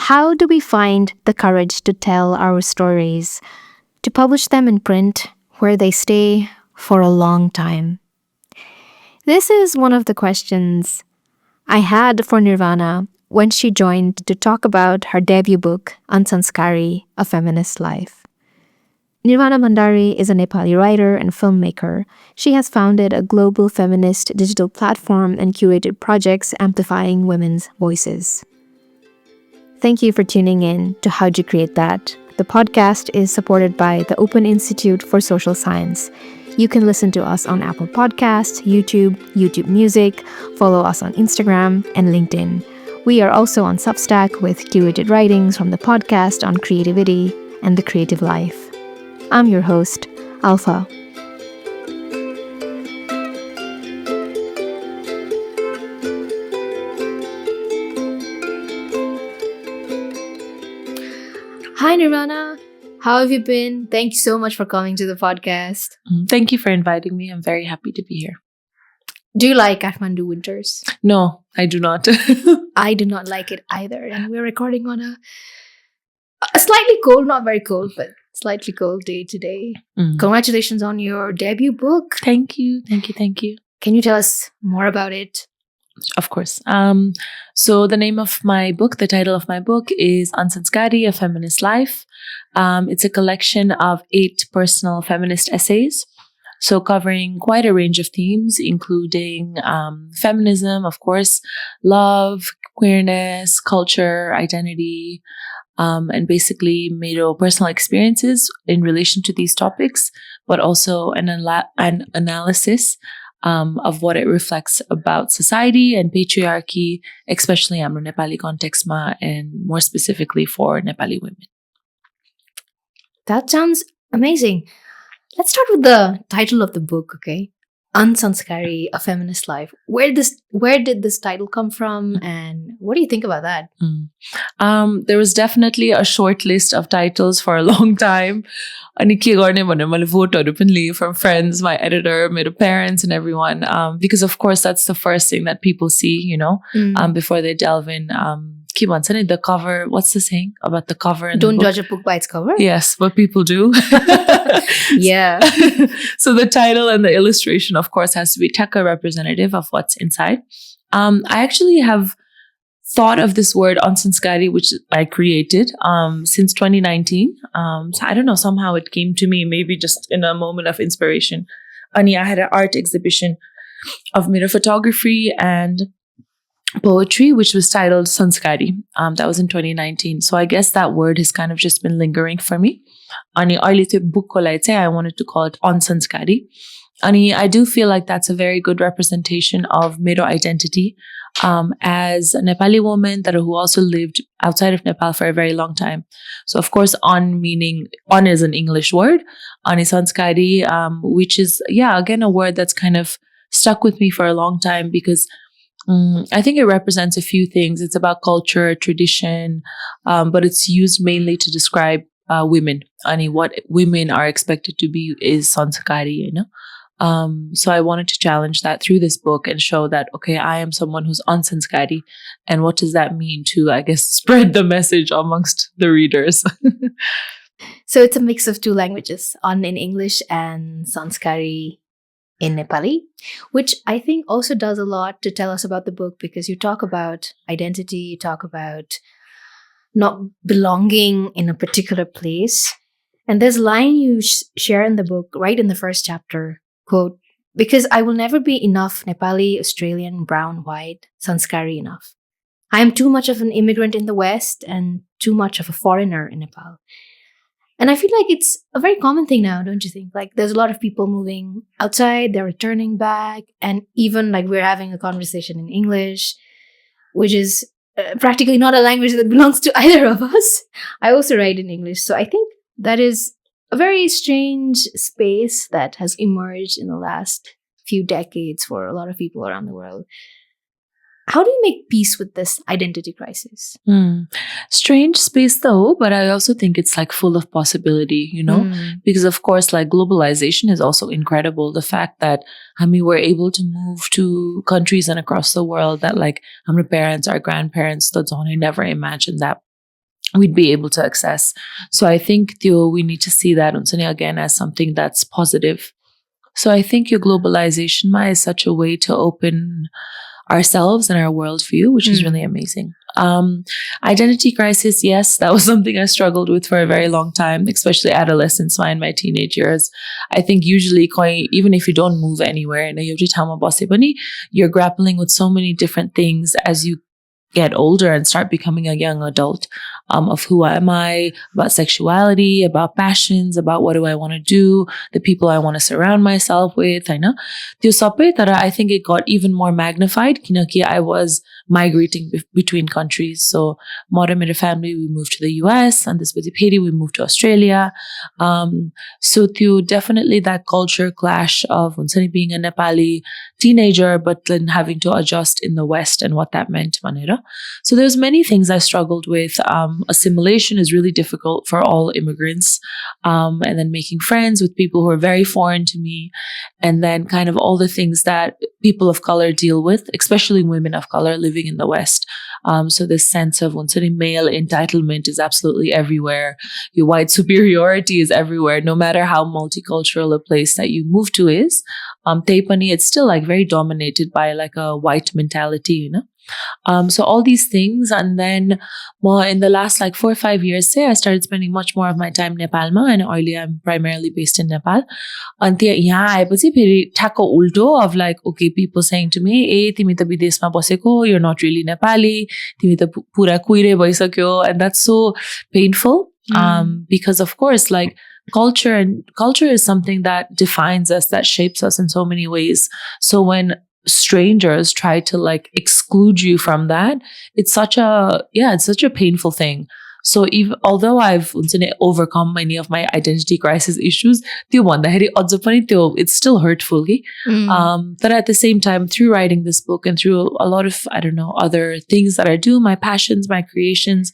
how do we find the courage to tell our stories, to publish them in print where they stay for a long time? This is one of the questions I had for Nirvana when she joined to talk about her debut book, Unsanskari, A Feminist Life. Nirvana Bhandary is a Nepali writer and filmmaker. She has founded a global feminist digital platform and curated projects amplifying women's voices. Thank you for tuning in to How'd You Create That? The podcast is supported by the Open Institute for Social Science. You can listen to us on Apple Podcasts, YouTube Music, follow us on Instagram and LinkedIn. We are also on Substack with curated writings from the podcast on creativity and the creative life. I'm your host, Alfa. Hi, Nirvana. How have you been? Thank you so much for coming to the podcast. Thank you for inviting me. I'm very happy to be here. Do you like Kathmandu winters? No, I do not. I do not like it either. And we're recording on a slightly cold, not very cold, but slightly cold day today. Congratulations on your debut book. Thank you. Can you tell us more about it? Of course. So the name of my book, the title of my book is Unsanskari, A Feminist Life. It's a collection of 8 personal feminist essays. So covering quite a range of themes, including feminism, of course, love, queerness, culture, identity, and basically मेरो personal experiences in relation to these topics, but also an analysis of what it reflects about society and patriarchy, especially in the Nepali context and more specifically for Nepali women. That sounds amazing. Let's start with the title of the book, okay? Unsanskari, A Feminist Life. Where did this title come from, and what do you think about that? There was definitely a short list of titles for a long time. Ani ke गर्ने भनेर मैले voteहरू पनि लिएँ from friends, my editor, my parents, and everyone. Because of course that's the first thing that people see, before they delve in. के भन्छ नि, the cover. What's the saying about the cover? And Don't judge a book by its cover. Yes, but people do. Yeah. So the title and the illustration, of course, has to be taka representative of what's inside. I actually have thought of this word Unsanskari, which I created since 2019. So I don't know, somehow it came to me, maybe just in a moment of inspiration. Ani, I had an art exhibition of mirror photography and poetry, which was titled Sanskari. That was in 2019. So I guess that word has kind of just been lingering for me. Ani aile tyo book ko lai chai I wanted to call it Unsanskari. Ani I do feel like that's a very good representation of मेरो identity as a Nepali woman who also lived outside of Nepal for a very long time. So of course on is an English word. Ani Sanskari, which is again a word that's kind of stuck with me for a long time because I think it represents a few things. It's about culture, tradition, but it's used mainly to describe women. Ani, what women are expected to be is sanskari, So I wanted to challenge that through this book and show that, okay, I am someone who's unsanskari. And what does that mean to, I guess, spread the message amongst the readers? So it's a mix of 2 languages, in English and sanskari in Nepali, which I think also does a lot to tell us about the book because you talk about identity, you talk about not belonging in a particular place. And there's a line you share in the book right in the first chapter, quote, because I will never be enough Nepali, Australian, brown, white, sanskari enough. I am too much of an immigrant in the West and too much of a foreigner in Nepal. And I feel like it's a very common thing now, don't you think? Like there's a lot of people moving outside, they're returning back. And even like we're having a conversation in English, which is practically not a language that belongs to either of us. I also write in English. So I think that is a very strange space that has emerged in the last few decades for a lot of people around the world. How do you make peace with this identity crisis? Strange space though, but I also think it's like full of possibility, because of course like globalization is also incredible. The fact that we're able to move to countries and across the world that like our parents, our grandparents, I never imagined that we'd be able to access. So I think we need to see that unsane again as something that's positive. So I think your globalization ma is such a way to open ourselves and our worldview, which is really amazing. Identity crisis, yes, that was something I struggled with for a very long time, especially adolescence in my teenage years. I think usually, even if you don't move anywhere, you're grappling with so many different things as you get older and start becoming a young adult, of who am I, about sexuality, about passions, about what do I want to do, the people I want to surround myself with. I know. I think it got even more magnified. Kinaki, I was migrating between countries. So, Mora and family, we moved to the US, and this was Haiti, we moved to Australia. So, definitely that culture clash of being a Nepali teenager, but then having to adjust in the West and what that meant. So there's many things I struggled with. Assimilation is really difficult for all immigrants. And then making friends with people who are very foreign to me. And then kind of all the things that people of color deal with, especially women of color living in the West. So this sense of male entitlement is absolutely everywhere. Your white superiority is everywhere, no matter how multicultural a place that you move to is. Teipani, it's still like very dominated by like a white mentality, so all these things, and then more in the last like 4 or 5 years, say I started spending much more of my time Nepal ma, and earlier I'm primarily based in Nepal. And yeah, thako ulto of like, okay, people saying to me, timi ta bidesma baseko, you're not really Nepali, timi ta pura kuire bhaisakyo, and that's so painful. Because of course, like culture is something that defines us, that shapes us in so many ways. So when strangers try to like exclude you from that, it's such a painful thing. So although I've overcome many of my identity crisis issues, it's still hurtful. But at the same time, through writing this book and through a lot of, I don't know, other things that I do, my passions, my creations,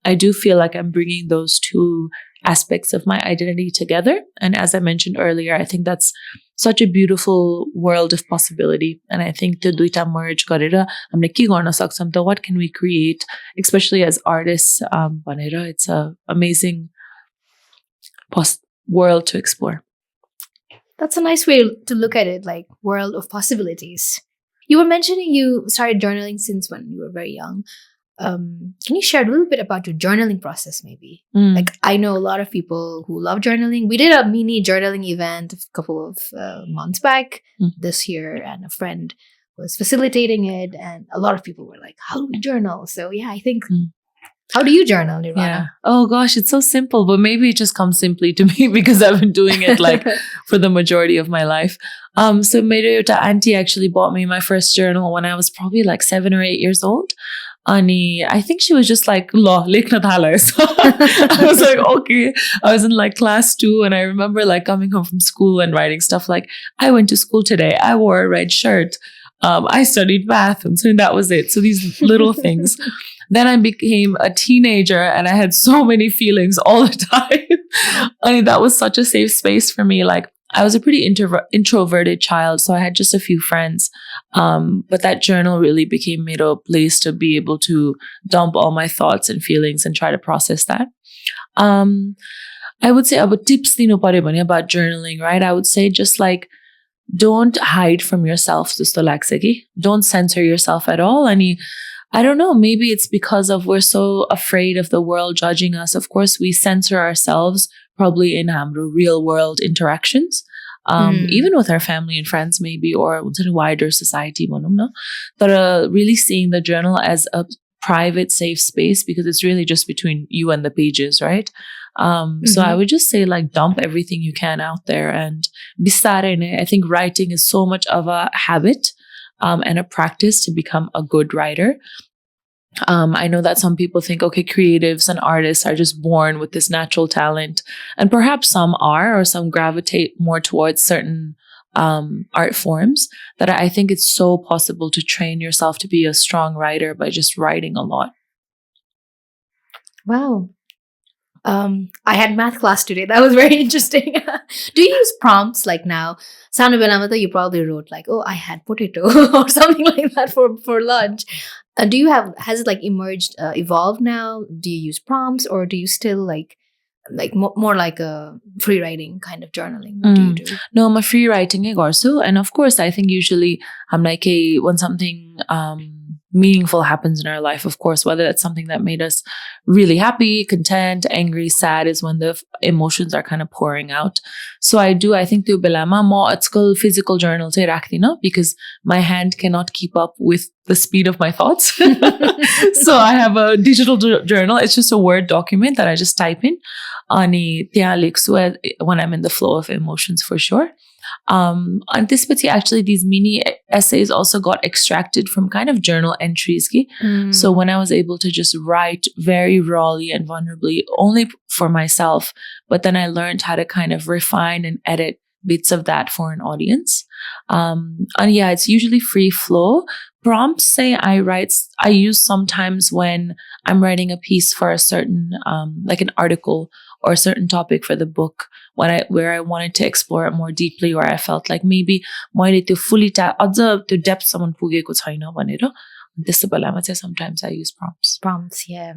I do feel like I'm bringing those two aspects of my identity together. And as I mentioned earlier, I think that's such a beautiful world of possibility. And I think the duita merge garera hamle ke garna saksam ta, what can we create, especially as artists, bhanera, it's a amazing world to explore. That's a nice way to look at it, like world of possibilities. You were mentioning you started journaling since when you were very young. Can you share a little bit about your journaling process, maybe? Like, I know a lot of people who love journaling. We did a mini journaling event a couple of months back this year, and a friend was facilitating it, and a lot of people were like, how do we journal? So yeah, I think, how do you journal, Nirvana? Yeah. Oh gosh, it's so simple, but maybe it just comes simply to me because I've been doing it like for the majority of my life. So Meriyota auntie actually bought me my first journal when I was probably like 7 or 8 years old. Ani, I think she was just like, "Lo, likhna thala." So I was like, okay. I was in like class 2, and I remember like coming home from school and writing stuff like, I went to school today. I wore a red shirt. I studied math, and so that was it. So these little things. Then I became a teenager, and I had so many feelings all the time. I mean, that was such a safe space for me. Like, I was a pretty introverted child, so I had just a few friends. But that journal really became made a place to be able to dump all my thoughts and feelings and try to process that. I would say about tips about journaling, right? I would say just like, don't hide from yourself. Don't censor yourself at all. I don't know, maybe it's because of we're so afraid of the world judging us. Of course, we censor ourselves probably in real world interactions, even with our family and friends maybe, or within a wider society. But really seeing the journal as a private, safe space, because it's really just between you and the pages, right? So I would just say like dump everything you can out there and bisare. I think writing is so much of a habit and a practice to become a good writer. I know that some people think, okay, creatives and artists are just born with this natural talent, and perhaps some are, or some gravitate more towards certain art forms. That I think it's so possible to train yourself to be a strong writer by just writing a lot. Wow. I had math class today. That was very interesting. Do you use prompts like now? Sana Belamata, you probably wrote like, "Oh, I had potato" or something like that for lunch. Do you have has it like evolved now? Do you use prompts or do you still like more like a free writing kind of journaling? What do you do? No, I'm a free writing also. And of course, I think usually I'm like, hey, when something meaningful happens in our life, of course, whether that's something that made us really happy, content, angry, sad, is when the emotions are kind of pouring out. So I think to Bilama, more it's called physical journal te rakhti na, because my hand cannot keep up with the speed of my thoughts. So I have a digital journal. It's just a Word document that I just type in. Ani tyahan lekhchu when I'm in the flow of emotions, for sure. And this actually these mini essays also got extracted from kind of journal entries. So when I was able to just write very rawly and vulnerably only for myself, but then I learned how to kind of refine and edit bits of that for an audience. And yeah, it's usually free flow. Prompts say I use sometimes when I'm writing a piece for a certain, like an article or a certain topic for the book, where I wanted to explore it more deeply, or I felt like maybe मैले त्यो fully त्यो depth someone पुगेको छैन भनेर त्यस्तो बेलामा चाहिँ sometimes I use prompts. Prompts, yeah.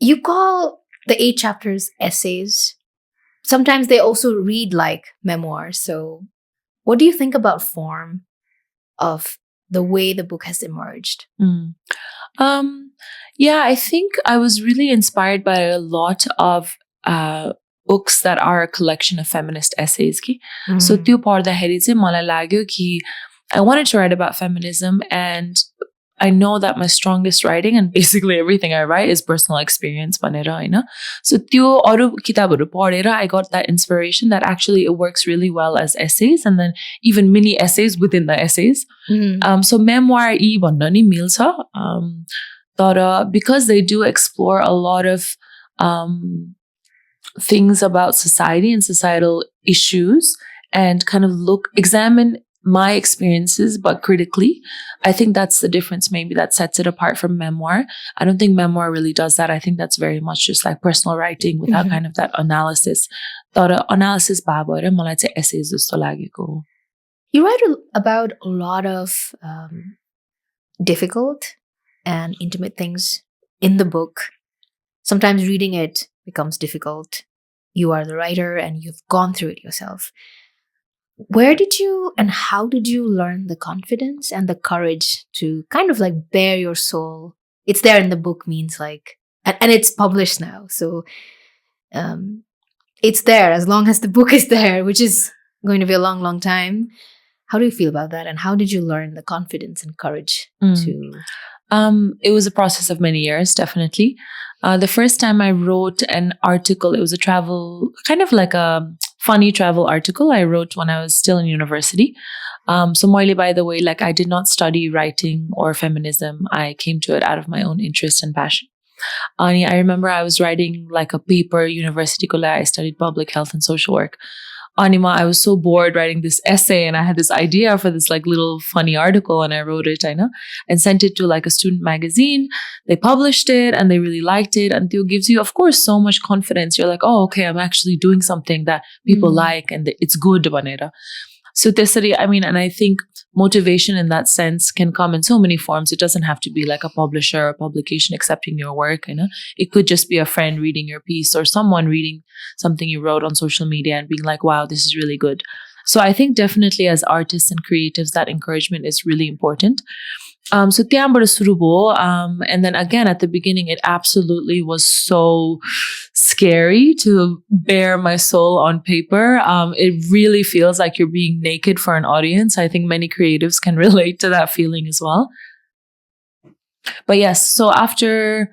You call the 8 chapters essays. Sometimes they also read like memoirs. So what do you think about form of the way the book has emerged? Yeah, I think I was really inspired by a lot of books that are a collection of feminist essays. So त्यो पढ्दाखेरि चाहिँ मलाई लाग्यो कि I wanted to write about feminism, and I know that my strongest writing and basically everything I write is personal experience भनेर हैन. So त्यो अरु किताबहरु पढेर I got that inspiration that actually it works really well as essays, and then even mini essays within the essays. So memoir भन्न नि मिल्छ. Because they do explore a lot of things about society and societal issues and kind of examine my experiences, but critically. I think that's the difference maybe that sets it apart from memoir. I don't think memoir really does that. I think that's very much just like personal writing without kind of that analysis. Analysis bhaएर मलाई चाहिँ essays जस्तो लागेको. You write about a lot of difficult and intimate things in the book. Sometimes reading it becomes difficult. You are the writer and you've gone through it yourself. Where did you and how did you learn the confidence and the courage to kind of like bare your soul? It's there in the book, means like, and it's published now. So it's there as long as the book is there, which is going to be a long, long time. How do you feel about that? And how did you learn the confidence and courage to... It was a process of many years, definitely. The first time I wrote an article, it was a travel, kind of like a funny travel article I wrote when I was still in university. So Moile, by the way, like I did not study writing or feminism. I came to it out of my own interest and passion. I remember I was writing like a paper, university kola. I studied public health and social work. Anima, I was so bored writing this essay, and I had this idea for this like little funny article, and I wrote it, and sent it to like a student magazine. They published it and they really liked it, and it gives you, of course, so much confidence. You're like, oh, okay, I'm actually doing something that people like and it's good. So tesari, I mean, and I think motivation in that sense can come in so many forms. It doesn't have to be like a publisher or publication accepting your work. It could just be a friend reading your piece or someone reading something you wrote on social media and being like, wow, this is really good. So I think definitely as artists and creatives, that encouragement is really important. So त्यहाँबाट सुरु भयो, and then again at the beginning it absolutely was so scary to bare my soul on paper. It really feels like you're being naked for an audience. I think many creatives can relate to that feeling as well. But yes, so after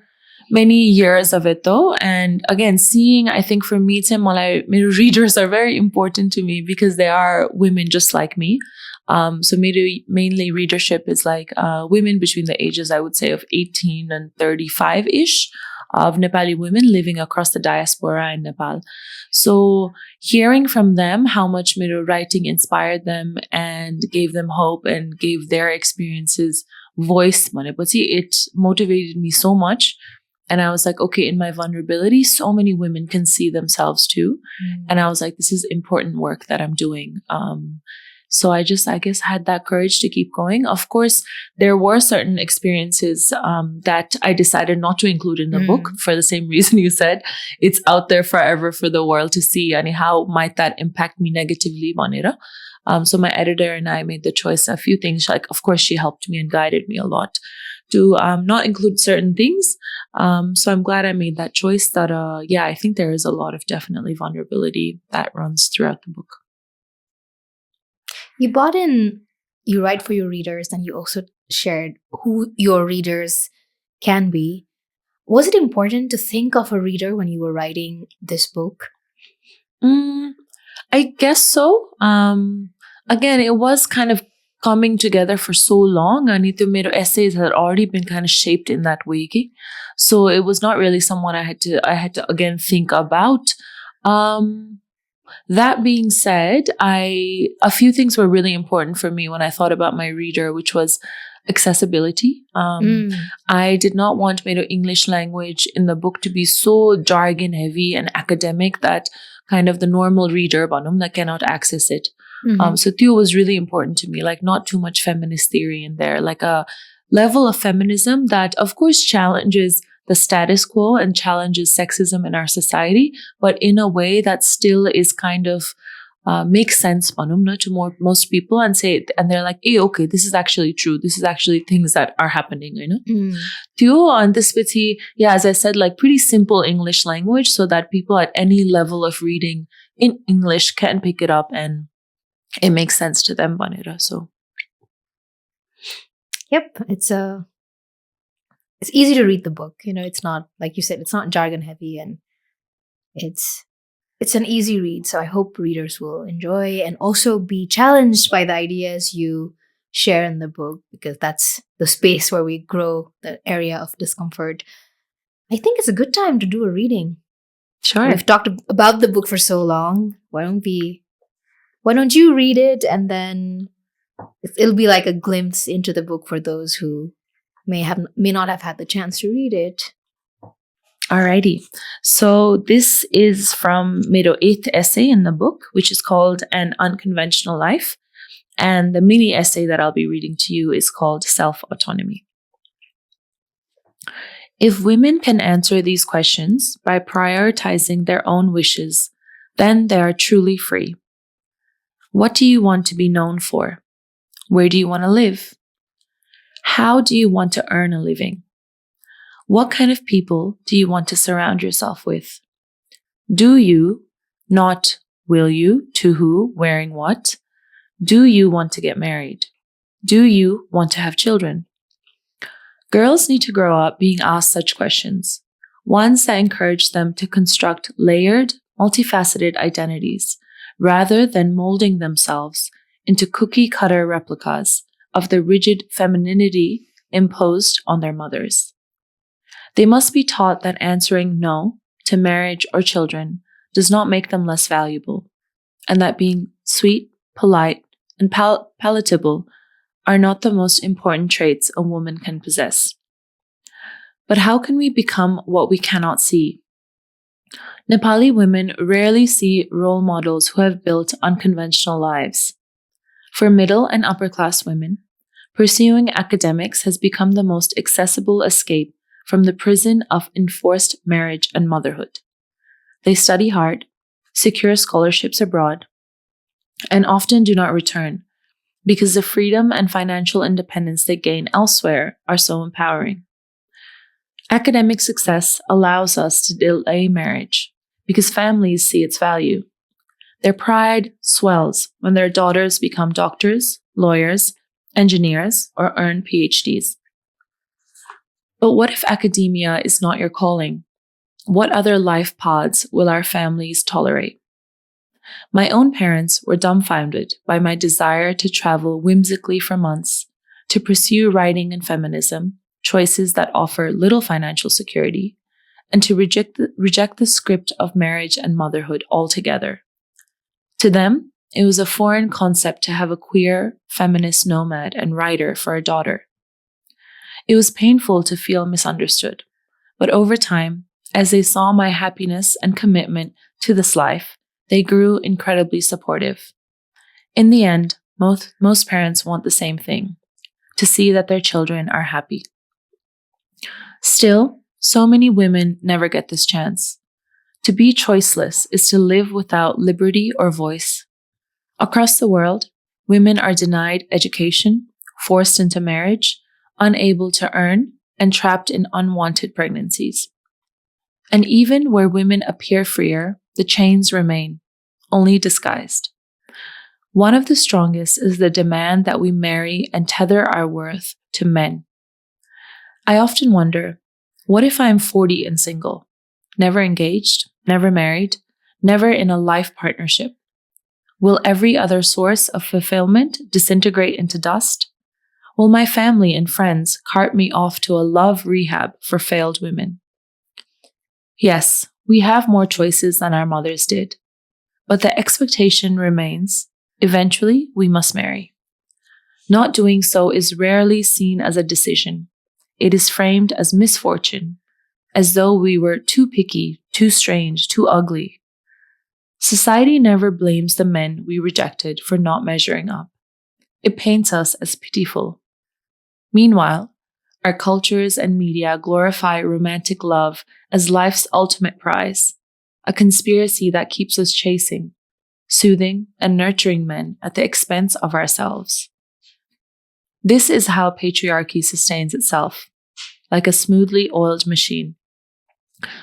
many years of it though, and again seeing, I think for me, my readers are very important to me because they are women just like me. So mainly readership is like women between the ages, I would say, of 18 and 35-ish, of Nepali women living across the diaspora in Nepal. So hearing from them how much मेरो writing inspired them and gave them hope and gave their experiences voice, it motivated me so much. And I was like, okay, in my vulnerability, so many women can see themselves too. And I was like, this is important work that I'm doing. So I guess, had that courage to keep going. Of course, there were certain experiences that I decided not to include in the book for the same reason you said. It's out there forever for the world to see. And how might that impact me negatively, Vanira? So my editor and I made the choice, a few things, like, of course, she helped me and guided me a lot to not include certain things. So I'm glad I made that choice. That, I think there is a lot of definitely vulnerability that runs throughout the book. You write for your readers, and you also shared who your readers can be. Was it important to think of a reader when you were writing this book? I guess so. Again, it was kind of coming together for so long. And my essays had already been kind of shaped in that way. So it was not really someone I had to again think about. That being said, a few things were really important for me when I thought about my reader, which was accessibility. I did not want my English language in the book to be so jargon heavy and academic that kind of the normal reader that cannot access it. So Theo was really important to me, like not too much feminist theory in there, like a level of feminism that of course challenges the status quo and challenges sexism in our society, but in a way that still is kind of makes sense to most people, and they're like, hey, okay, this is actually true. This is actually things that are happening, Theo on this bit, as I said, like pretty simple English language so that people at any level of reading in English can pick it up and it makes sense to them, Banira. So yep, it's easy to read the book. It's not, like you said, it's not jargon heavy, and it's an easy read. So I hope readers will enjoy and also be challenged by the ideas you share in the book, because that's the space where we grow the area of discomfort. I think it's a good time to do a reading. Sure. We've talked about the book for so long. Why don't you read it, and then it'll be like a glimpse into the book for those who may not have had the chance to read it. Alrighty. So this is from my 8th essay in the book, which is called An Unconventional Life. And the mini essay that I'll be reading to you is called Self-Autonomy. If women can answer these questions by prioritizing their own wishes, then they are truly free. What do you want to be known for? Where do you want to live? How do you want to earn a living? What kind of people do you want to surround yourself with? Do you, not will you, to who, wearing what? Do you want to get married? Do you want to have children? Girls need to grow up being asked such questions, ones that encourage them to construct layered, multifaceted identities, rather than molding themselves into cookie-cutter replicas of the rigid femininity imposed on their mothers. They must be taught that answering no to marriage or children does not make them less valuable, and that being sweet, polite, and palatable are not the most important traits a woman can possess. But how can we become what we cannot see? Nepali women rarely see role models who have built unconventional lives. For middle and upper class women, pursuing academics has become the most accessible escape from the prison of enforced marriage and motherhood. They study hard, secure scholarships abroad, and often do not return because the freedom and financial independence they gain elsewhere are so empowering. Academic success allows us to delay marriage because families see its value. Their pride swells when their daughters become doctors, lawyers, engineers, or earn PhDs. But what if academia is not your calling? What other life paths will our families tolerate? My own parents were dumbfounded by my desire to travel whimsically for months, to pursue writing and feminism, choices that offer little financial security, and to reject the script of marriage and motherhood altogether. To them, it was a foreign concept to have a queer, feminist nomad and writer for a daughter. It was painful to feel misunderstood, But over time, as they saw my happiness and commitment to this life, they grew incredibly supportive. In the end, most parents want the same thing, to see that their children are happy. Still, so many women never get this chance. To be choiceless is to live without liberty or voice. Across the world, women are denied education, forced into marriage, unable to earn, and trapped in unwanted pregnancies. And even where women appear freer, the chains remain, only disguised. One of the strongest is the demand that we marry and tether our worth to men. I often wonder, what if I'm 40 and single, never engaged, never married, never in a life partnership? Will every other source of fulfillment disintegrate into dust? Will my family and friends cart me off to a love rehab for failed women? Yes, we have more choices than our mothers did, but the expectation remains, eventually we must marry. Not doing so is rarely seen as a decision. It is framed as misfortune, as though we were too picky, too strange, too ugly. Society never blames the men we rejected for not measuring up. It paints us as pitiful. Meanwhile, our cultures and media glorify romantic love as life's ultimate prize, a conspiracy that keeps us chasing, soothing, and nurturing men at the expense of ourselves. This is how patriarchy sustains itself, like a smoothly oiled machine.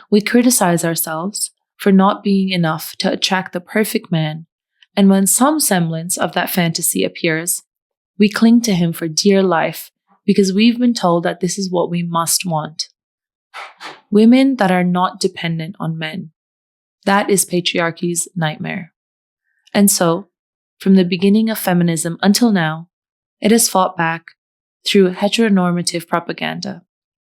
We criticize ourselves for not being enough to attract the perfect man, and when some semblance of that fantasy appears, we cling to him for dear life because we've been told that this is what we must want. Women that are not dependent on men. That is patriarchy's nightmare. And so, from the beginning of feminism until now, it has fought back through heteronormative propaganda,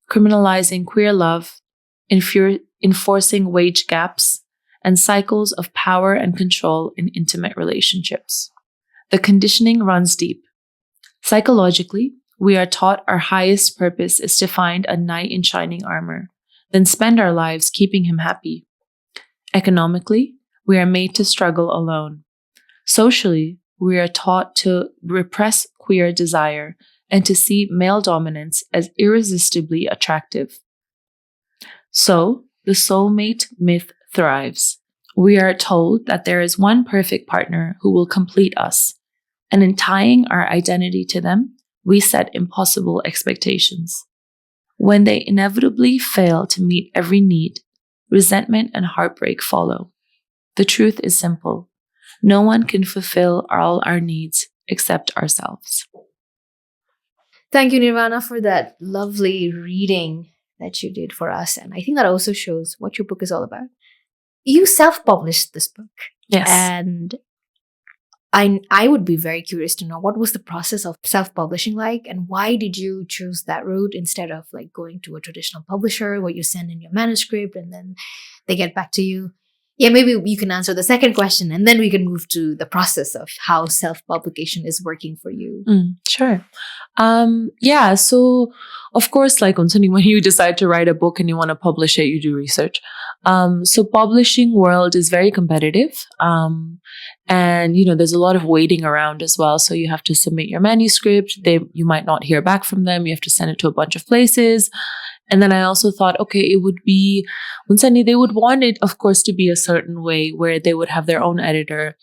criminalizing queer love, enforcing wage gaps, and cycles of power and control in intimate relationships. The conditioning runs deep. Psychologically, we are taught our highest purpose is to find a knight in shining armor, then spend our lives keeping him happy. Economically, we are made to struggle alone. Socially, we are taught to repress queer desire and to see male dominance as irresistibly attractive. So, the soulmate myth thrives. We are told that there is one perfect partner who will complete us, and in tying our identity to them, we set impossible expectations. When they inevitably fail to meet every need, resentment and heartbreak follow. The truth is simple. No one can fulfill all our needs except ourselves. Thank you, Nirvana, for that lovely reading that you did for us. And I think that also shows what your book is all about. You self-published this book. Yes. And I would be very curious to know, what was the process of self-publishing like, and why did you choose that route instead of like going to a traditional publisher where you send in your manuscript and then they get back to you? Yeah, maybe you can answer the second question and then we can move to the process of how self-publication is working for you. Sure. So of course, like Unsani, when you decide to write a book and you want to publish it, you do research. So publishing world is very competitive. And there's a lot of waiting around as well. So you have to submit your manuscript. You might not hear back from them. You have to send it to a bunch of places. And then I also thought, okay, it would be, Unsani, they would want it, of course, to be a certain way where they would have their own editor.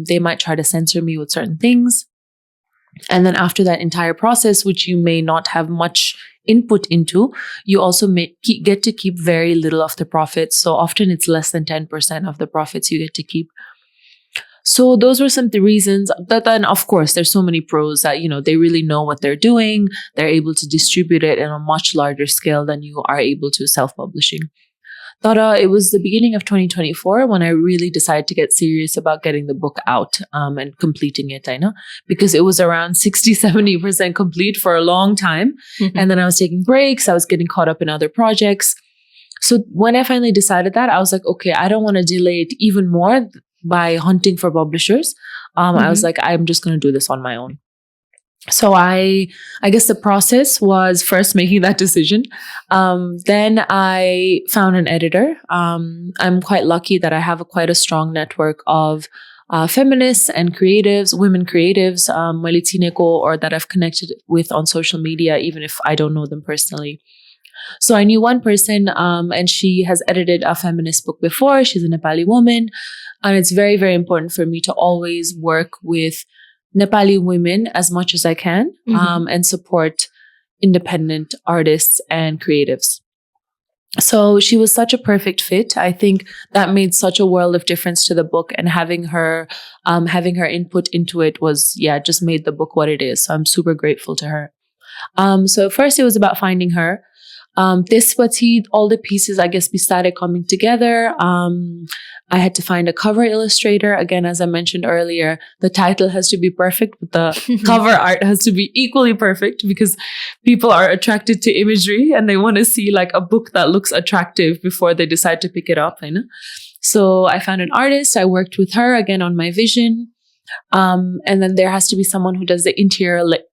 They might try to censor me with certain things. And then after that entire process, which you may not have much input into, you also get to keep very little of the profits. So often it's less than 10% of the profits you get to keep. So those were some of the reasons. But then, of course, there's so many pros that, they really know what they're doing. They're able to distribute it in a much larger scale than you are able to self-publishing. Thought it was the beginning of 2024 when I really decided to get serious about getting the book out and completing it, I know, because it was around 60-70% complete for a long time. Mm-hmm. And then I was taking breaks. I was getting caught up in other projects. So when I finally decided that, I was like, okay, I don't want to delay it even more by hunting for publishers. I was like, I'm just going to do this on my own. So I guess the process was first making that decision. Then I found an editor. I'm quite lucky that I have quite a strong network of feminists and creatives, women creatives, Malitineko, or that I've connected with on social media, even if I don't know them personally. So I knew one person, and she has edited a feminist book before. She's a Nepali woman. And it's very, very important for me to always work with Nepali women as much as I can, and support independent artists and creatives. So she was such a perfect fit. I think that made such a world of difference to the book, and having her input into it was, just made the book what it is. So I'm super grateful to her. So first it was about finding her. All the pieces, I guess, we started coming together. I had to find a cover illustrator. Again, as I mentioned earlier, the title has to be perfect, but the cover art has to be equally perfect, because people are attracted to imagery and they want to see like a book that looks attractive before they decide to pick it up. You know? So I found an artist. I worked with her again on my vision. And then there has to be someone who does the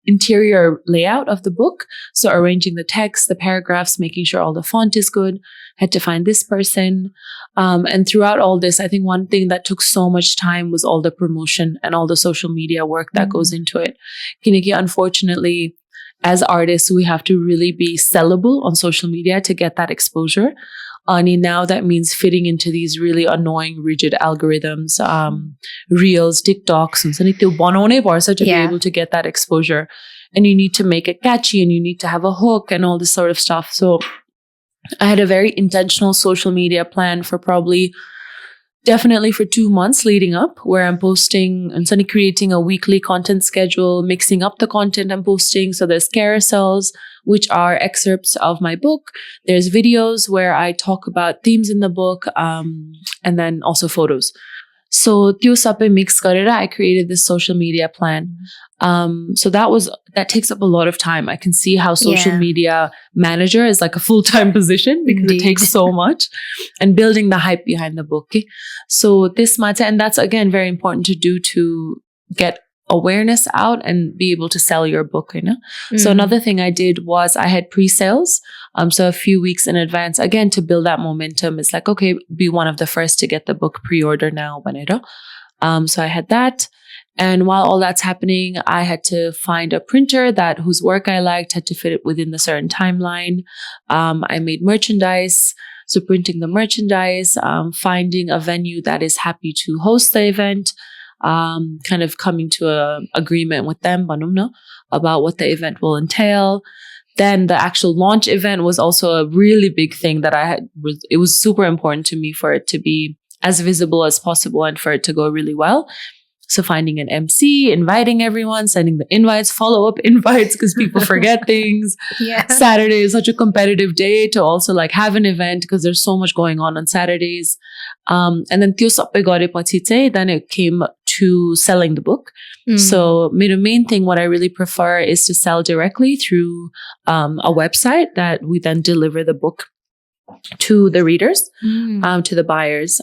interior layout of the book. So arranging the text, the paragraphs, making sure all the font is good. Had to find this person. And throughout all this, I think one thing that took so much time was all the promotion and all the social media work that goes into it. Kiniki, unfortunately, as artists, we have to really be sellable on social media to get that exposure. And now that means fitting into these really annoying, rigid algorithms, reels, TikToks, and to be able to get that exposure. And you need to make it catchy, and you need to have a hook and all this sort of stuff. So I had a very intentional social media plan for definitely for 2 months leading up, where I'm posting and suddenly creating a weekly content schedule, mixing up the content I'm posting. So there's carousels, which are excerpts of my book. There's videos where I talk about themes in the book, and then also photos. So tyo sabai mix garera, I created this social media plan. So that takes up a lot of time. I can see how social media manager is like a full-time position, because it takes so much, and building the hype behind the book. Okay? So this matter, and that's again very important to do to get awareness out and be able to sell your book, you know? So another thing I did was I had pre-sales. So a few weeks in advance, again, to build that momentum. It's like, okay, be one of the first to get the book pre-order now. So I had that. And while all that's happening, I had to find a printer whose work I liked, had to fit it within the certain timeline. I made merchandise. So printing the merchandise, finding a venue that is happy to host the event, kind of coming to an agreement with them, banumna, about what the event will entail. Then the actual launch event was also a really big thing that it was super important to me for it to be as visible as possible and for it to go really well. So finding an MC, inviting everyone, sending the invites, follow-up invites, because people forget things. Yeah. Saturday is such a competitive day to also like have an event, because there's so much going on Saturdays. And then then it came to selling the book. So the main thing, what I really prefer is to sell directly through a website that we then deliver the book to the readers, to the buyers.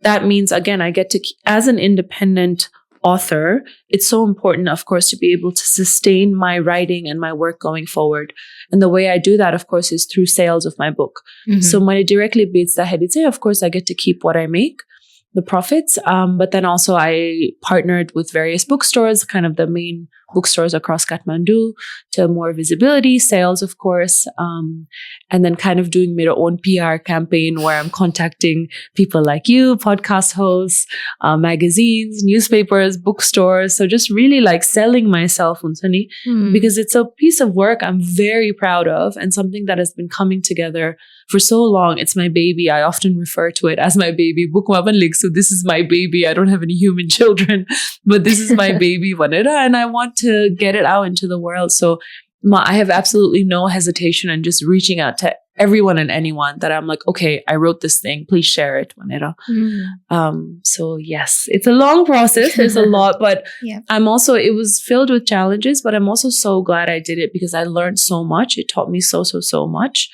That means, again, I get to, as an independent author, it's so important, of course, to be able to sustain my writing and my work going forward. And the way I do that, of course, is through sales of my book. So when it directly beats the head, of course, I get to keep what I make, the profits. But then also I partnered with various bookstores, kind of the main bookstores across Kathmandu, to more visibility, sales, of course. And then kind of doing my own PR campaign where I'm contacting people like you, podcast hosts, magazines, newspapers, bookstores. So just really like selling myself, Unsani, because it's a piece of work I'm very proud of and something that has been coming together for so long. It's my baby. I often refer to it as my baby. So this is my baby. I don't have any human children, but this is my baby, Vanera, and I want to get it out into the world. So I have absolutely no hesitation in just reaching out to everyone and anyone that I'm like, okay, I wrote this thing. Please share it, Vanera. So yes, it's a long process. There's a lot, but it was filled with challenges, but I'm also so glad I did it because I learned so much. It taught me so much.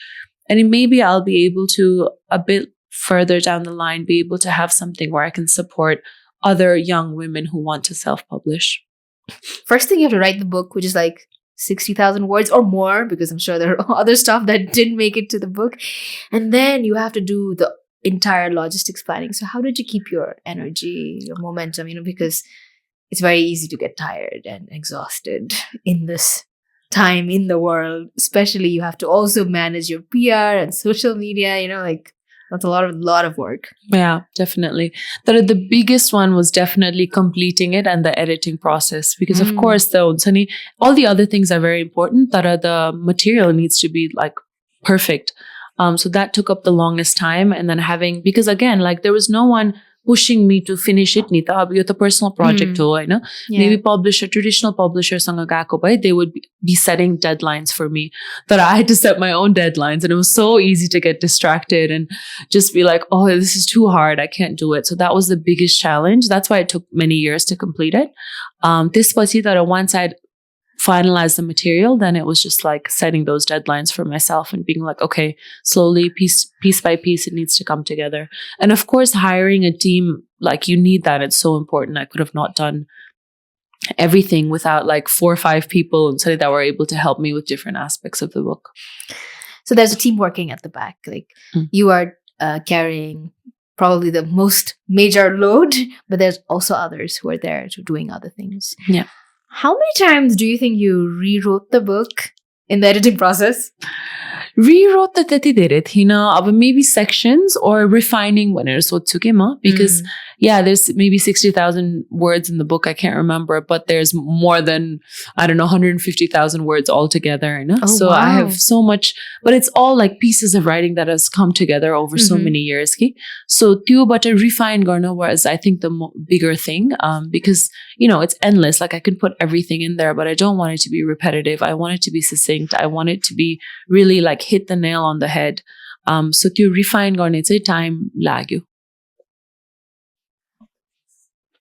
And maybe I'll be able to, a bit further down the line, be able to have something where I can support other young women who want to self-publish. first thing you have to write the book, which is like 60,000 words or more, because I'm sure there are other stuff that didn't make it to the book. And then you have to do the entire logistics planning. So how did you keep your energy, your momentum, because it's very easy to get tired and exhausted in this time in the world. Especially you have to also manage your PR and social media, like that's a lot of work. Yeah, definitely. The biggest one was definitely completing it and the editing process. Because of course, all the other things are very important. The material needs to be like perfect. So that took up the longest time. And then because again, like there was no one pushing me to finish it. Nita, ab yo ta personal project ho, hai na? Maybe traditional publisher sanga gako bhai, they would be setting deadlines for me. But I had to set my own deadlines, and it was so easy to get distracted and just be like, oh, this is too hard. I can't do it. So that was the biggest challenge. That's why it took many years to complete it. Once I'd finalize the material, then it was just like setting those deadlines for myself and being like, okay, slowly, piece by piece, it needs to come together. And of course, hiring a team, like you need that. It's so important. I could have not done everything without like 4 or 5 people and so that were able to help me with different aspects of the book. So there's a team working at the back. Like you are carrying probably the most major load, but there's also others who are there doing other things. Yeah. How many times do you think you rewrote the book in the editing process? Rewrote the त्यति धेरै थिएन अब maybe sections or refining भनेर सोध्छु के म because there's maybe 60,000 words in the book, I can't remember, but there's more than 150,000 words altogether, so wow. I have so much, but it's all like pieces of writing that has come together over so many years so त्योबाट refine गर्न was I think the bigger thing because it's endless, like I can put everything in there, but I don't want it to be repetitive. I want it to be succinct. I want it to be really like hit the nail on the head. So to refine गर्ने चाहिँ time लाग्यो.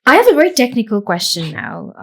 I have a very technical question now.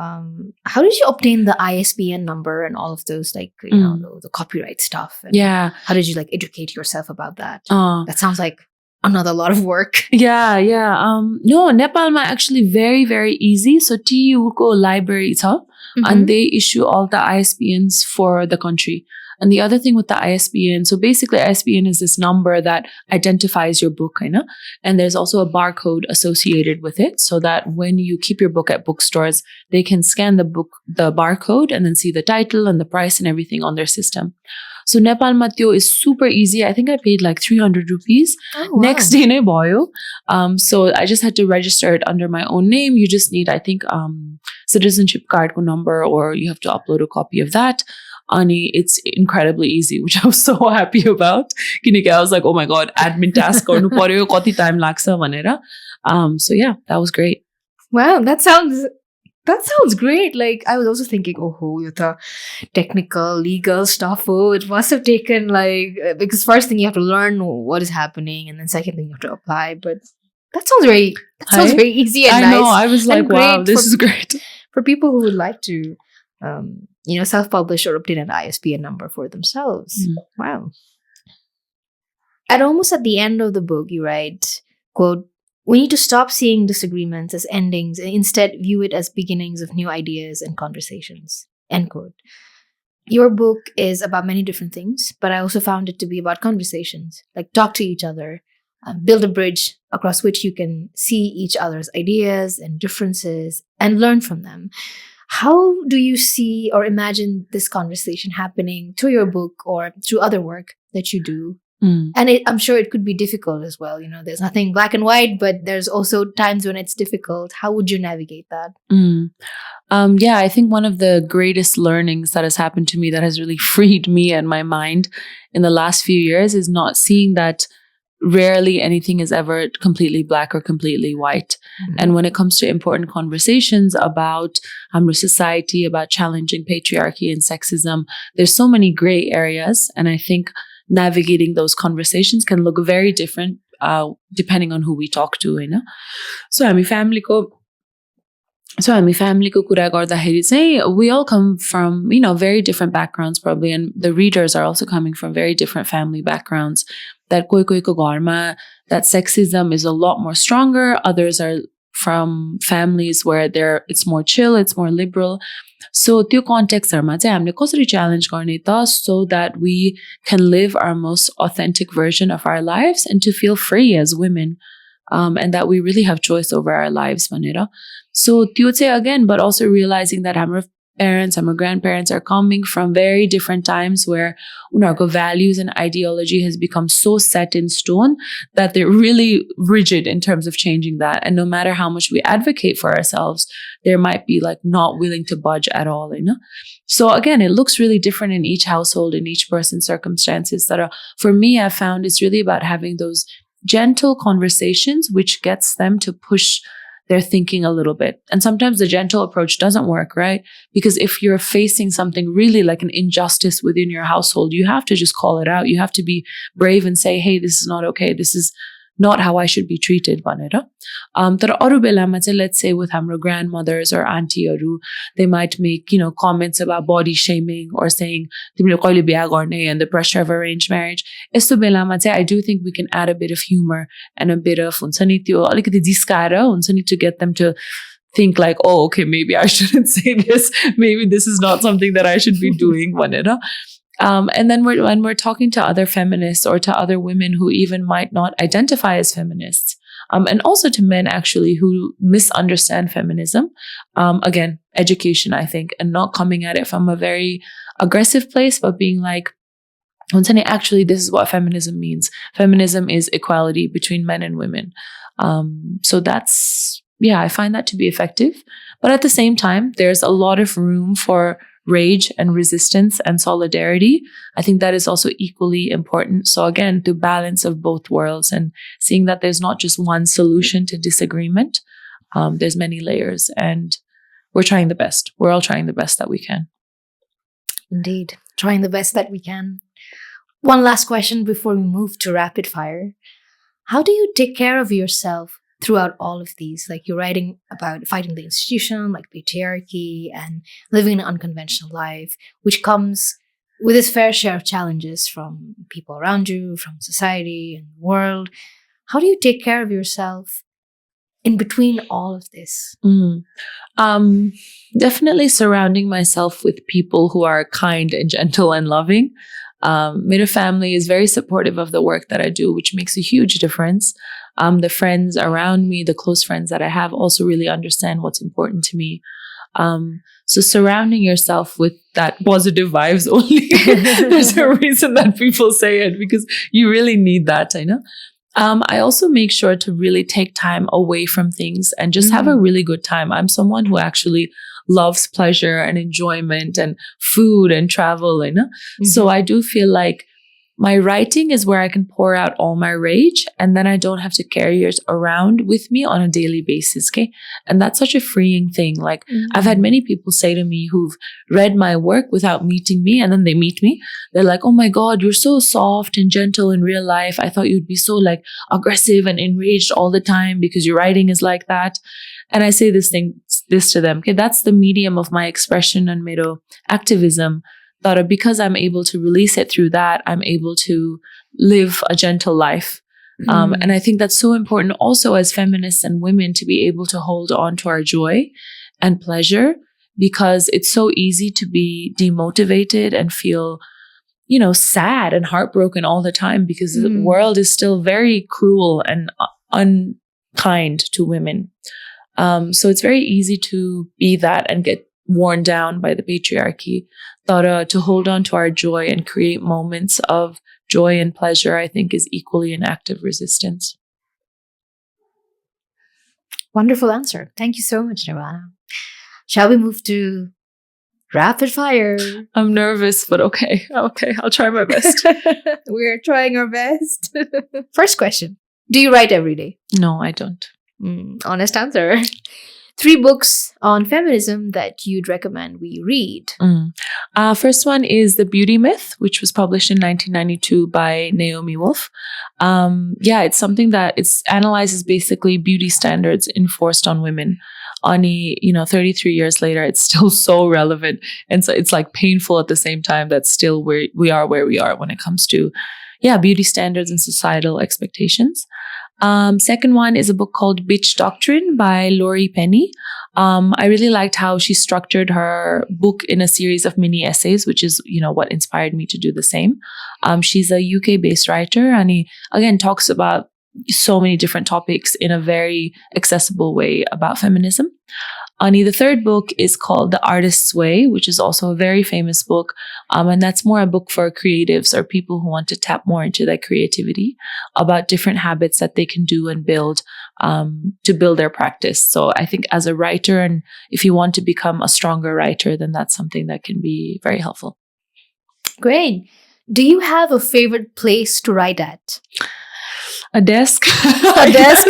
How did you obtain the ISBN number and all of those, like, the copyright stuff? And how did you like educate yourself about that? That sounds like another lot of work. No, Nepalma actually very, very easy. So TU ko library cha, and they issue all the ISBNs for the country. And the other thing with the ISBN, so basically ISBN is this number that identifies your book, and there's also a barcode associated with it so that when you keep your book at bookstores, they can scan the barcode and then see the title and the price and everything on their system. So Nepal Matyo is super easy. I think I paid like 300 rupees. Oh, wow. Next day ne bhayo. So I just had to register it under my own name. You just need, I think, citizenship card ko number, or you have to upload a copy of that. Ani, it's incredibly easy, which I was so happy about. I was like, oh my god, admin task garnu paryo, kati time lagsa bhanera. So yeah, that was great. Wow, that sounds great. Like I was also thinking, the technical, legal stuff. Oh, it must have taken because first thing you have to learn what is happening, and then second thing you have to apply. But that sounds very easy and nice. I know. I was like, wow, this is great for people who would like to. Self-publish or obtain an ISBN number for themselves. Wow. Almost at the end of the book, you write, quote, "We need to stop seeing disagreements as endings and instead view it as beginnings of new ideas and conversations." End quote. Your book is about many different things, but I also found it to be about conversations. Like talk to each other, build a bridge across which you can see each other's ideas and differences and learn from them. How do you see or imagine this conversation happening through your book or through other work that you do? And I'm sure it could be difficult as well. There's nothing black and white, but there's also times when it's difficult. How would you navigate that? I think one of the greatest learnings that has happened to me that has really freed me and my mind in the last few years is not seeing that rarely anything is ever completely black or completely white. And when it comes to important conversations about society, about challenging patriarchy and sexism, there's so many gray areas. And I think navigating those conversations can look very different depending on who we talk to. So हामी family ko कुरा गर्दाखेरि चाहिँ we all come from very different backgrounds probably, and the readers are also coming from very different family backgrounds. That कोही कोहीको घरमा that sexism is a lot more stronger, others are from families where it's more chill, it's more liberal. So त्यो कन्टेक्स्टहरुमा चाहिँ हामीले कसरी challenge गर्ने त so that we can live our most authentic version of our lives and to feel free as women, and that we really have choice over our lives भनेर. So त्यो चाहिँ again, but also realizing that हाम्रो parents, our grandparents are coming from very different times where unarko values and ideology has become so set in stone that they're really rigid in terms of changing that. And no matter how much we advocate for ourselves, there might be like not willing to budge at all, you know? So again, it looks really different in each household, in each person's circumstances. That for me, I found it's really about having those gentle conversations, which gets them to push their thinking a little bit. And sometimes the gentle approach doesn't work, right? Because if you're facing something really like an injustice within your household, you have to just call it out. You have to be brave and say, hey, this is not okay. This is not how I should be treated. But let's say with our grandmothers or auntie, they might make, comments about body shaming or saying and the pressure of arranged marriage. I do think we can add a bit of humor and a bit of to get them to think like, oh, okay, maybe I shouldn't say this. Maybe this is not something that I should be doing. And then when we're talking to other feminists or to other women who even might not identify as feminists, and also to men actually who misunderstand feminism, again, education, I think, and not coming at it from a very aggressive place, but being like, actually, this is what feminism means. Feminism is equality between men and women. So that's, I find that to be effective. But at the same time, there's a lot of room for rage and resistance and solidarity. I think that is also equally important. So again, the balance of both worlds and seeing that there's not just one solution to disagreement. There's many layers, and we're trying the best. We're all trying the best that we can. Indeed, trying the best that we can. One last question before we move to rapid fire. How do you take care of yourself throughout all of these? Like, you're writing about fighting the institution, like patriarchy, and living an unconventional life, which comes with its fair share of challenges from people around you, from society and the world. How do you take care of yourself in between all of this? Definitely surrounding myself with people who are kind and gentle and loving. My family is very supportive of the work that I do, which makes a huge difference. The friends around me, the close friends that I have, also really understand what's important to me. So surrounding yourself with that positive vibes only. There's a reason that people say it, because you really need that, I know. I also make sure to really take time away from things and just have a really good time. I'm someone who actually loves pleasure and enjoyment and food and travel, you know? So I do feel like my writing is where I can pour out all my rage, and then I don't have to carry it around with me on a daily basis, okay? And that's such a freeing thing. Like, I've had many people say to me who've read my work without meeting me, and then they meet me. They're like, oh my God, you're so soft and gentle in real life. I thought you'd be so like aggressive and enraged all the time because your writing is like that. And I say this to them, okay, that's the medium of my expression and mero activism. That because I'm able to release it through that, I'm able to live a gentle life. And I think that's so important also as feminists and women to be able to hold on to our joy and pleasure, because it's so easy to be demotivated and feel, you know, sad and heartbroken all the time because the world is still very cruel and unkind to women. So it's very easy to be that and get worn down by the patriarchy. To hold on to our joy and create moments of joy and pleasure, I think, is equally an act of resistance. Wonderful answer. Thank you so much, Nirvana. Shall we move to rapid fire? I'm nervous, but okay, I'll try my best. We're trying our best. First question. Do you write every day? No, I don't. Honest answer. 3 books on feminism that you'd recommend we read. First one is The Beauty Myth, which was published in 1992 by Naomi Wolf. It's something that analyzes basically beauty standards enforced on women. Only, 33 years later, it's still so relevant. And so it's like painful at the same time that still we are where we are when it comes to, beauty standards and societal expectations. Second one is a book called Bitch Doctrine by Laurie Penny. I really liked how she structured her book in a series of mini essays, which is, what inspired me to do the same. She's a UK-based writer, and he, again, talks about so many different topics in a very accessible way about feminism. Ani, the third book is called The Artist's Way, which is also a very famous book. And that's more a book for creatives or people who want to tap more into their creativity about different habits that they can do and build to build their practice. So I think as a writer, and if you want to become a stronger writer, then that's something that can be very helpful. Great. Do you have a favorite place to write at? A desk. A desk?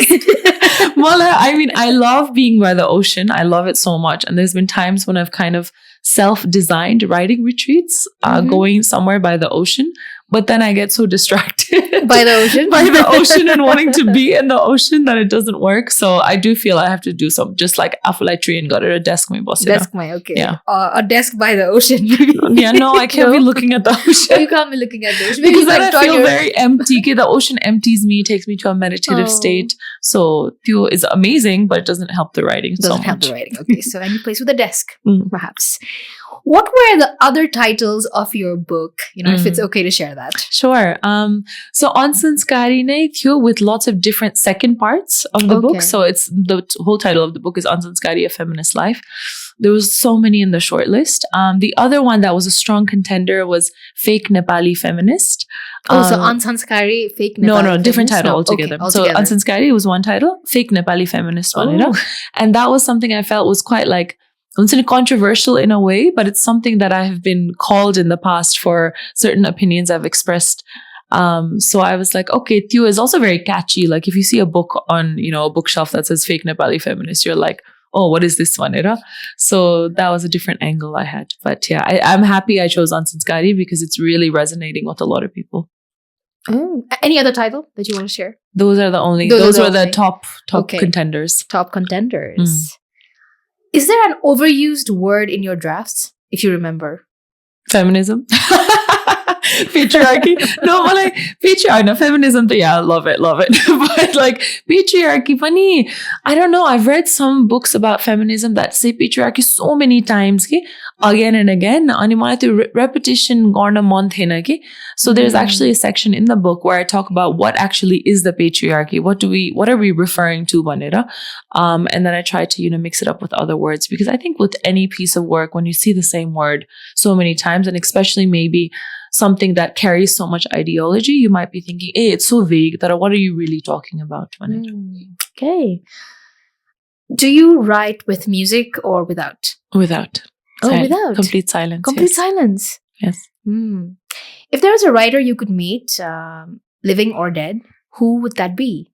Well, I love being by the ocean. I love it so much. And there's been times when I've kind of self-designed writing retreats, going somewhere by the ocean. But then I get so distracted by the ocean, and wanting to be in the ocean that it doesn't work. So I do feel I have to do some, just like Afulai and got a desk my boss. Desk my, okay. Yeah. A desk by the ocean. Yeah, no, I can't be looking at the ocean. Oh, you can't be looking at the ocean. Because then I feel very empty. The ocean empties me, takes me to a meditative state. So Theo is amazing, but it doesn't help the writing so much. Doesn't help the writing. Okay, so any place with a desk, perhaps. What were the other titles of your book? If it's okay to share that. Sure. So Unsanskari ne Theo with lots of different second parts of the book. So it's the whole title of the book is Unsanskari, A Feminist Life. There was so many in the short list. The other one that was a strong contender was Fake Nepali Feminist. So Unsanskari, Fake Nepali No, different title altogether. Okay, so Unsanskari was one title, Fake Nepali Feminist one, And that was something I felt was quite like, it's controversial in a way, but it's something that I have been called in the past for certain opinions I've expressed. So I was like, okay, Theo is also very catchy. Like if you see a book on, a bookshelf that says Fake Nepali Feminist, you're like, oh, what is this one? So that was a different angle I had. But yeah, I'm happy I chose Unsanskari because it's really resonating with a lot of people. Oh, any other title that you want to share? Those are the only, those were the top contenders. Top contenders. Is there an overused word in your drafts, if you remember? Feminism? Patriarchy? No, but patriarchy, feminism, yeah, love it. But patriarchy, funny. I don't know. I've read some books about feminism that say patriarchy so many times, again and again. Repetition garna mon thena, so there's actually a section in the book where I talk about what actually is the patriarchy. What are we referring to, Banera? And then I try to, mix it up with other words, because I think with any piece of work, when you see the same word so many times, and especially maybe something that carries so much ideology, you might be thinking, hey, it's so vague that what are you really talking about? Okay. Do you write with music or without? Without. Without. Complete silence. Complete silence. Yes. If there was a writer you could meet, living or dead, who would that be?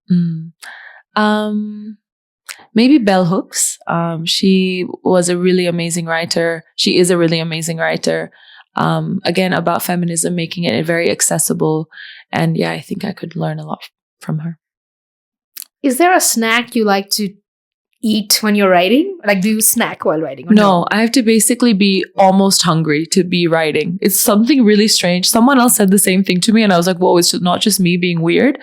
Maybe Bell Hooks. She was a really amazing writer. She is a really amazing writer. Again, about feminism, making it very accessible. And yeah, I think I could learn a lot from her. Is there a snack you like to eat when you're writing? Like, do you snack while writing? No, I have to basically be almost hungry to be writing. It's something really strange. Someone else said the same thing to me, and I was like, whoa, it's not just me being weird.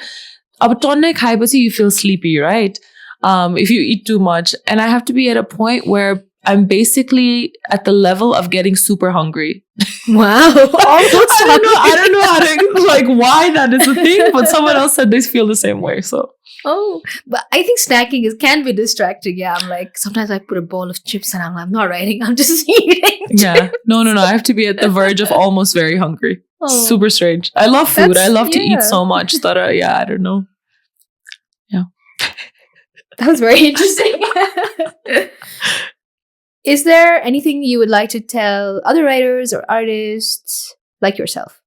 You feel sleepy, right? If you eat too much. And I have to be at a point where I'm basically at the level of getting super hungry. Wow. I don't know how to, why that is a thing, but someone else said they feel the same way, so. Oh, but I think snacking can be distracting. Yeah, I'm like, sometimes I put a bowl of chips and I'm not writing, I'm just eating. Yeah, no, I have to be at the verge of almost very hungry. Oh. Super strange. I love food. I love to eat so much that, I don't know. Yeah. That was very interesting. Is there anything you would like to tell other writers or artists like yourself?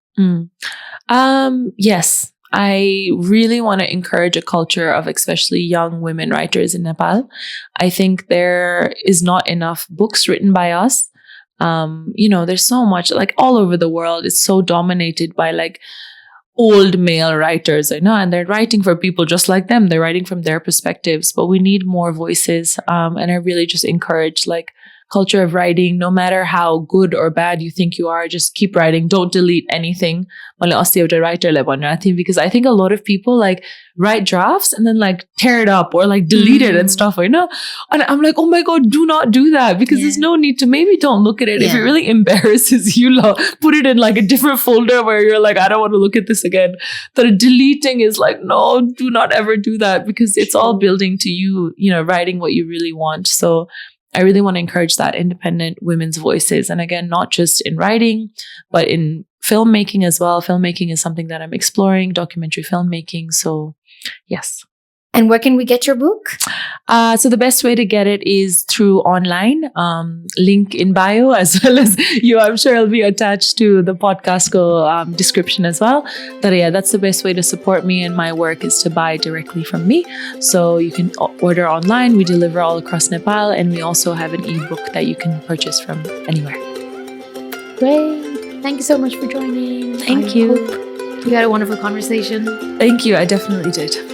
Yes. I really want to encourage a culture of especially young women writers in Nepal. I think there is not enough books written by us. There's so much, all over the world, it's so dominated by old male writers, I know, and they're writing for people just like them. They're writing from their perspectives, but we need more voices. And I really just encourage culture of writing. No matter how good or bad you think you are, just keep writing. Don't delete anything. Because I think a lot of people like write drafts and then like tear it up or like delete it and stuff, you know? And I'm like, oh my God, do not do that, because there's no need to. Maybe don't look at it. If it really embarrasses you, put it in like a different folder where you're like, I don't want to look at this again. The deleting is like, no, do not ever do that, because it's all building to you, you know, writing what you really want. So I really want to encourage that independent women's voices. And again, not just in writing, but in filmmaking as well. Filmmaking is something that I'm exploring, documentary filmmaking. So yes. And where can we get your book? So the best way to get it is through online, link in bio, as well as I'm sure it'll be attached to the podcast description as well. But yeah, that's the best way to support me and my work, is to buy directly from me. So you can order online. We deliver all across Nepal, and we also have an ebook that you can purchase from anywhere. Great. Thank you so much for joining. Thank you. Hope you had a wonderful conversation. Thank you. I definitely did.